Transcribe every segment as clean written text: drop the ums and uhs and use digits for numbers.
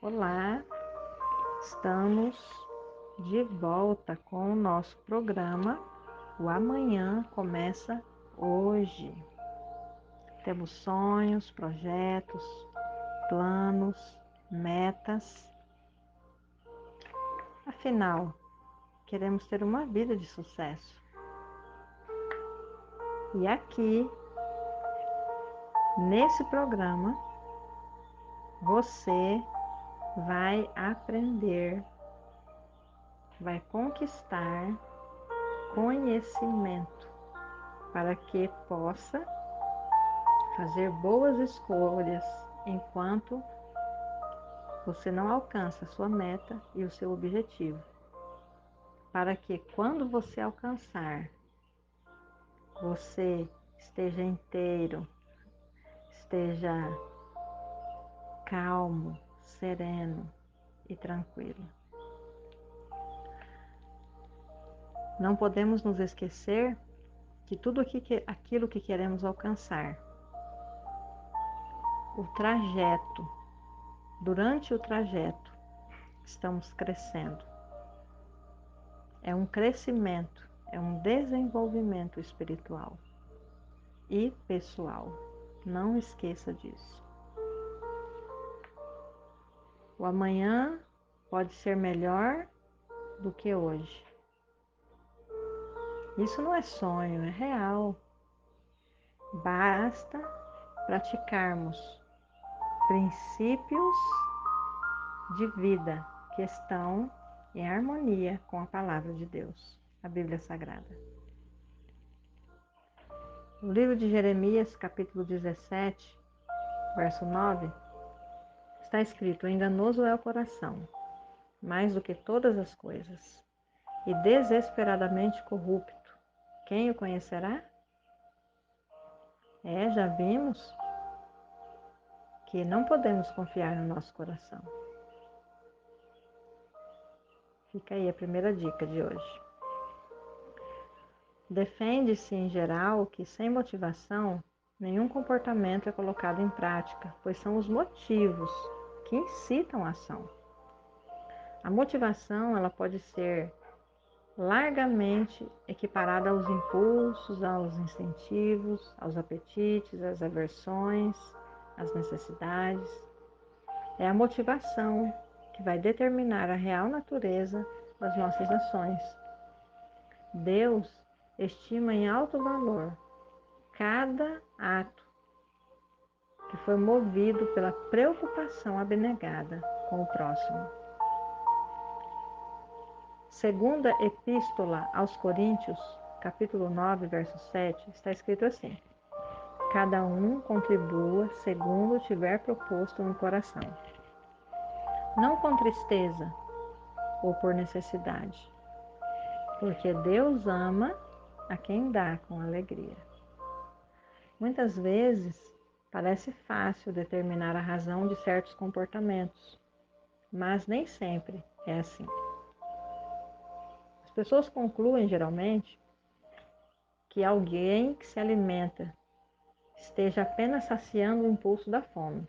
Olá, estamos de volta com o nosso programa. O Amanhã Começa Hoje. Temos sonhos, projetos, planos, metas. Afinal, queremos ter uma vida de sucesso. E aqui, nesse programa, você vai aprender, vai conquistar conhecimento para que possa fazer boas escolhas enquanto você não alcança a sua meta e o seu objetivo. Para que quando você alcançar, você esteja inteiro, esteja calmo, sereno e tranquilo. Não podemos nos esquecer que tudo aquilo que queremos alcançar, durante o trajeto, estamos crescendo. É um crescimento, é um desenvolvimento espiritual e pessoal. Não esqueça disso. O amanhã pode ser melhor do que hoje. Isso não é sonho, é real. Basta praticarmos princípios de vida que estão em harmonia com a palavra de Deus, a Bíblia Sagrada. No livro de Jeremias, capítulo 17, verso 9, está escrito: enganoso é o coração, mais do que todas as coisas, e desesperadamente corrupto. Quem o conhecerá? Já vimos que não podemos confiar no nosso coração. Fica aí a primeira dica de hoje. Defende-se em geral que sem motivação nenhum comportamento é colocado em prática, pois são os motivos que incitam a ação. A motivação, ela pode ser largamente equiparada aos impulsos, aos incentivos, aos apetites, às aversões, às necessidades. É a motivação que vai determinar a real natureza das nossas ações. Deus estima em alto valor cada ato que foi movido pela preocupação abnegada com o próximo. Segunda Epístola aos Coríntios, capítulo 9, verso 7, está escrito assim: cada um contribua segundo tiver proposto no coração, não com tristeza ou por necessidade, porque Deus ama a quem dá com alegria. Muitas vezes parece fácil determinar a razão de certos comportamentos, mas nem sempre é assim. As pessoas concluem geralmente que alguém que se alimenta esteja apenas saciando o impulso da fome.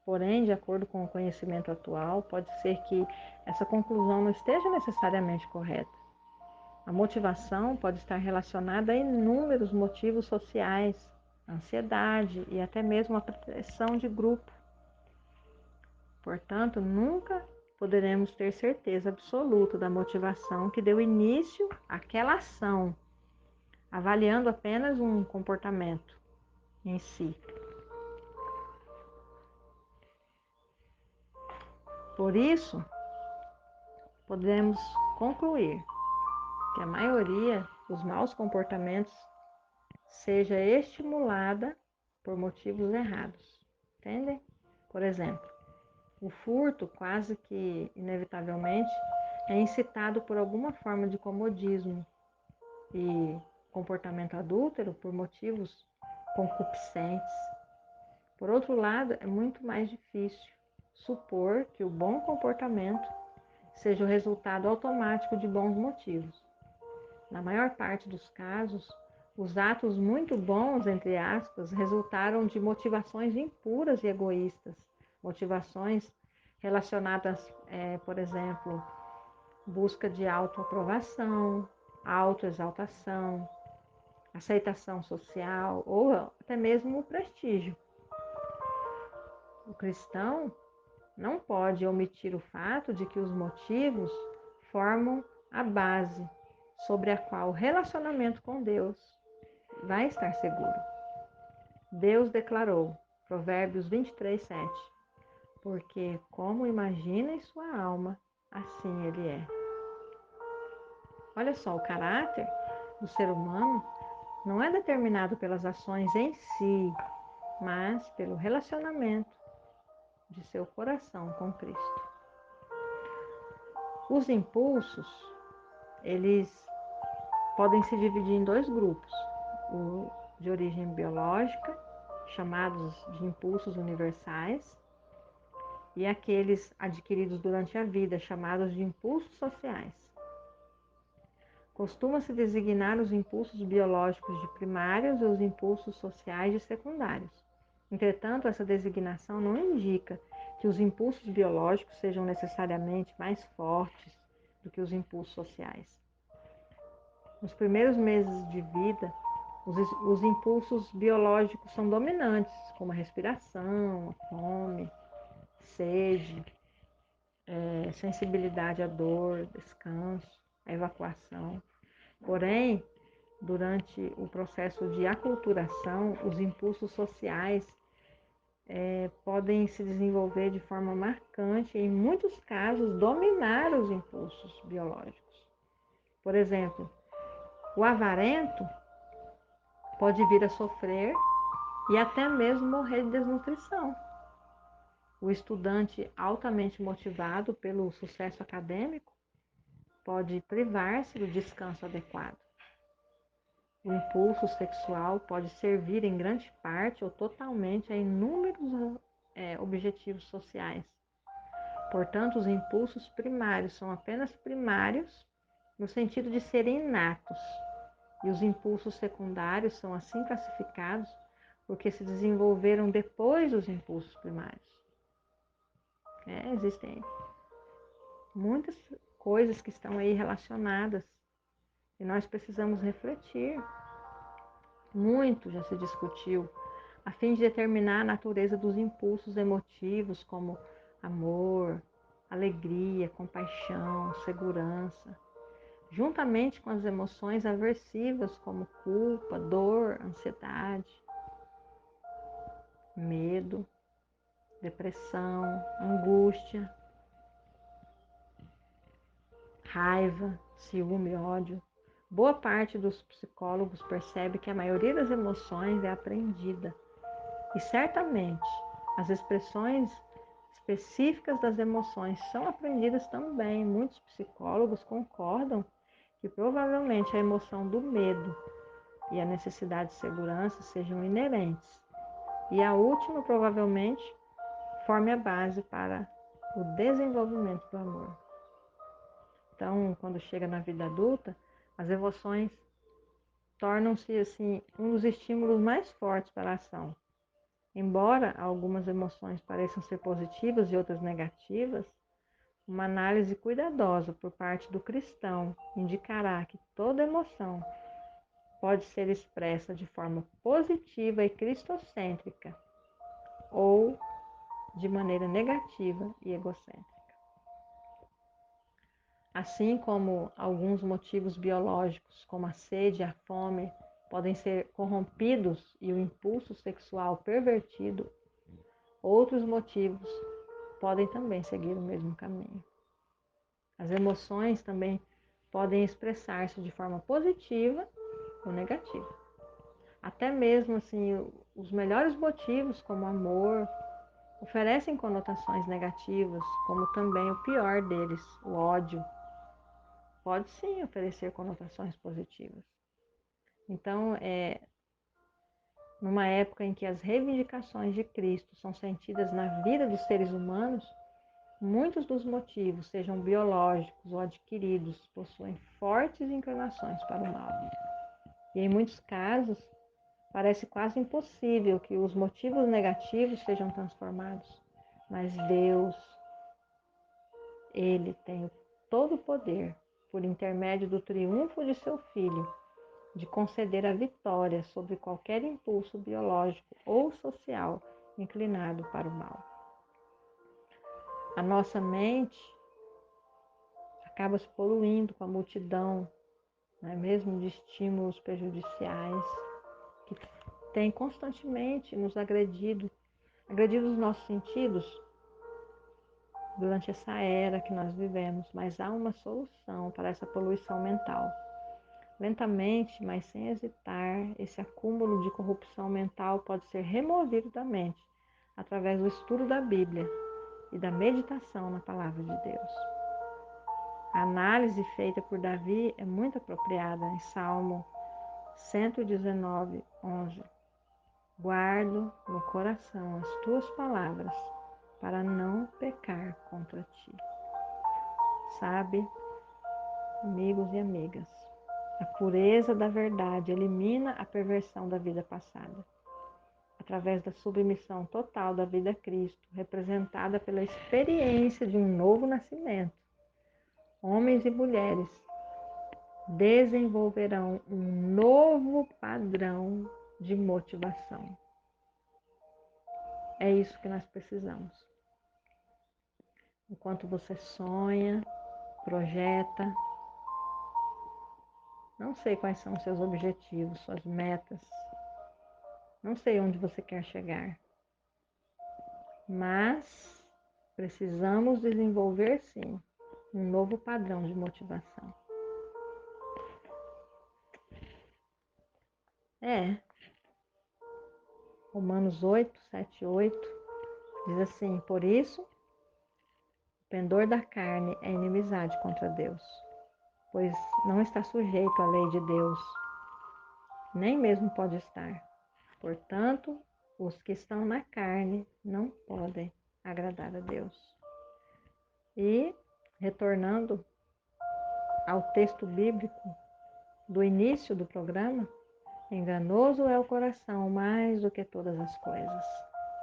Porém, de acordo com o conhecimento atual, pode ser que essa conclusão não esteja necessariamente correta. A motivação pode estar relacionada a inúmeros motivos sociais, ansiedade e até mesmo a pressão de grupo. Portanto, nunca poderemos ter certeza absoluta da motivação que deu início àquela ação, avaliando apenas um comportamento em si. Por isso, podemos concluir que a maioria dos maus comportamentos seja estimulada por motivos errados. Entendem? Por exemplo, o furto, quase que inevitavelmente, é incitado por alguma forma de comodismo e comportamento adúltero por motivos concupiscentes. Por outro lado, é muito mais difícil supor que o bom comportamento seja o resultado automático de bons motivos. Na maior parte dos casos, os atos muito bons, entre aspas, resultaram de motivações impuras e egoístas, motivações relacionadas, por exemplo, busca de autoaprovação, autoexaltação, aceitação social ou até mesmo o prestígio. O cristão não pode omitir o fato de que os motivos formam a base sobre a qual o relacionamento com Deus vai estar seguro. Deus declarou, Provérbios 23, 7, porque como imagina em sua alma, assim ele é. Olha só, o caráter do ser humano não é determinado pelas ações em si, mas pelo relacionamento de seu coração com Cristo. Os impulsos, eles podem se dividir em dois grupos, o de origem biológica, chamados de impulsos universais, e aqueles adquiridos durante a vida, chamados de impulsos sociais. Costuma-se designar os impulsos biológicos de primários e os impulsos sociais de secundários. Entretanto, essa designação não indica que os impulsos biológicos sejam necessariamente mais fortes do que os impulsos sociais. Nos primeiros meses de vida, os impulsos biológicos são dominantes, como a respiração, a fome, sede, sensibilidade à dor, descanso, a evacuação. Porém, durante o processo de aculturação, os impulsos sociais podem se desenvolver de forma marcante e, em muitos casos, dominar os impulsos biológicos. Por exemplo, o avarento pode vir a sofrer e até mesmo morrer de desnutrição. O estudante altamente motivado pelo sucesso acadêmico pode privar-se do descanso adequado. O impulso sexual pode servir em grande parte ou totalmente a inúmeros objetivos sociais. Portanto, os impulsos primários são apenas primários no sentido de serem inatos, e os impulsos secundários são assim classificados porque se desenvolveram depois dos impulsos primários. Existem muitas coisas que estão aí relacionadas e nós precisamos refletir. Muito já se discutiu a fim de determinar a natureza dos impulsos emotivos como amor, alegria, compaixão, segurança, juntamente com as emoções aversivas como culpa, dor, ansiedade, medo, depressão, angústia, raiva, ciúme, ódio. Boa parte dos psicólogos percebe que a maioria das emoções é aprendida. E certamente as expressões específicas das emoções são aprendidas também. Muitos psicólogos concordam que provavelmente a emoção do medo e a necessidade de segurança sejam inerentes. E a última provavelmente forme a base para o desenvolvimento do amor. Então, quando chega na vida adulta, as emoções tornam-se assim um dos estímulos mais fortes para a ação. Embora algumas emoções pareçam ser positivas e outras negativas, uma análise cuidadosa por parte do cristão indicará que toda emoção pode ser expressa de forma positiva e cristocêntrica ou de maneira negativa e egocêntrica. Assim como alguns motivos biológicos, como a sede e a fome, podem ser corrompidos e o impulso sexual pervertido, outros motivos podem também seguir o mesmo caminho. As emoções também podem expressar-se de forma positiva ou negativa. Até mesmo assim, os melhores motivos, como amor, oferecem conotações negativas, como também o pior deles, o ódio, pode sim oferecer conotações positivas. Então, numa época em que as reivindicações de Cristo são sentidas na vida dos seres humanos, muitos dos motivos, sejam biológicos ou adquiridos, possuem fortes inclinações para o mal. E em muitos casos, parece quase impossível que os motivos negativos sejam transformados. Mas Deus, Ele tem todo o poder, por intermédio do triunfo de seu Filho, de conceder a vitória sobre qualquer impulso biológico ou social inclinado para o mal. A nossa mente acaba se poluindo com a multidão, não é mesmo, de estímulos prejudiciais que tem constantemente nos agredido os nossos sentidos durante essa era que nós vivemos, mas há uma solução para essa poluição mental. Lentamente, mas sem hesitar, esse acúmulo de corrupção mental pode ser removido da mente através do estudo da Bíblia e da meditação na Palavra de Deus. A análise feita por Davi é muito apropriada em Salmo 119, 11. Guardo no coração as tuas palavras para não pecar contra ti. Sabe, amigos e amigas, a pureza da verdade elimina a perversão da vida passada, através da submissão total da vida a Cristo, representada pela experiência de um novo nascimento. Homens e mulheres desenvolverão um novo padrão de motivação. É isso que nós precisamos. Enquanto você sonha, projeta, não sei quais são os seus objetivos, suas metas, não sei onde você quer chegar, mas precisamos desenvolver sim um novo padrão de motivação. Romanos 8, 7, 8 diz assim: por isso, o pendor da carne é inimizade contra Deus, pois não está sujeito à lei de Deus, nem mesmo pode estar. Portanto, os que estão na carne não podem agradar a Deus. E, retornando ao texto bíblico do início do programa, enganoso é o coração mais do que todas as coisas,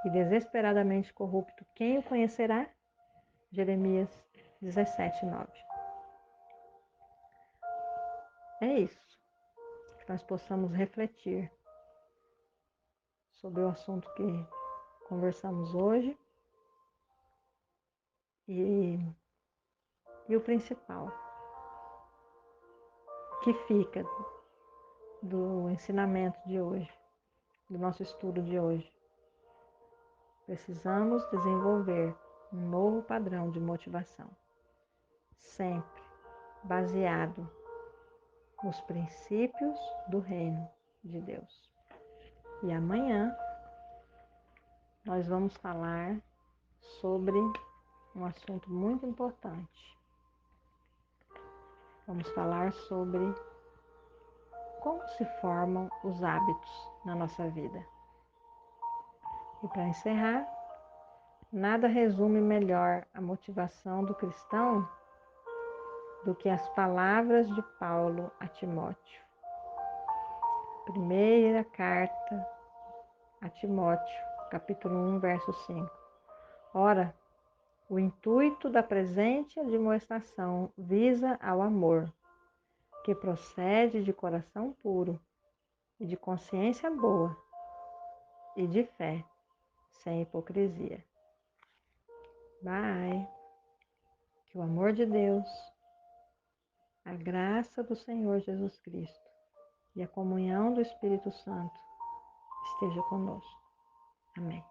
e desesperadamente corrupto, quem o conhecerá? Jeremias 17, 9. É isso, que nós possamos refletir sobre o assunto que conversamos hoje e o principal, que fica do ensinamento de hoje, do nosso estudo de hoje. Precisamos desenvolver um novo padrão de motivação, sempre baseado nos princípios do reino de Deus. E amanhã nós vamos falar sobre um assunto muito importante. Vamos falar sobre como se formam os hábitos na nossa vida. E para encerrar, nada resume melhor a motivação do cristão do que as palavras de Paulo a Timóteo. Primeira carta a Timóteo, capítulo 1, verso 5. Ora, o intuito da presente admoestação visa ao amor, que procede de coração puro e de consciência boa e de fé, sem hipocrisia. Bye. Que o amor de Deus, a graça do Senhor Jesus Cristo e a comunhão do Espírito Santo esteja conosco. Amém.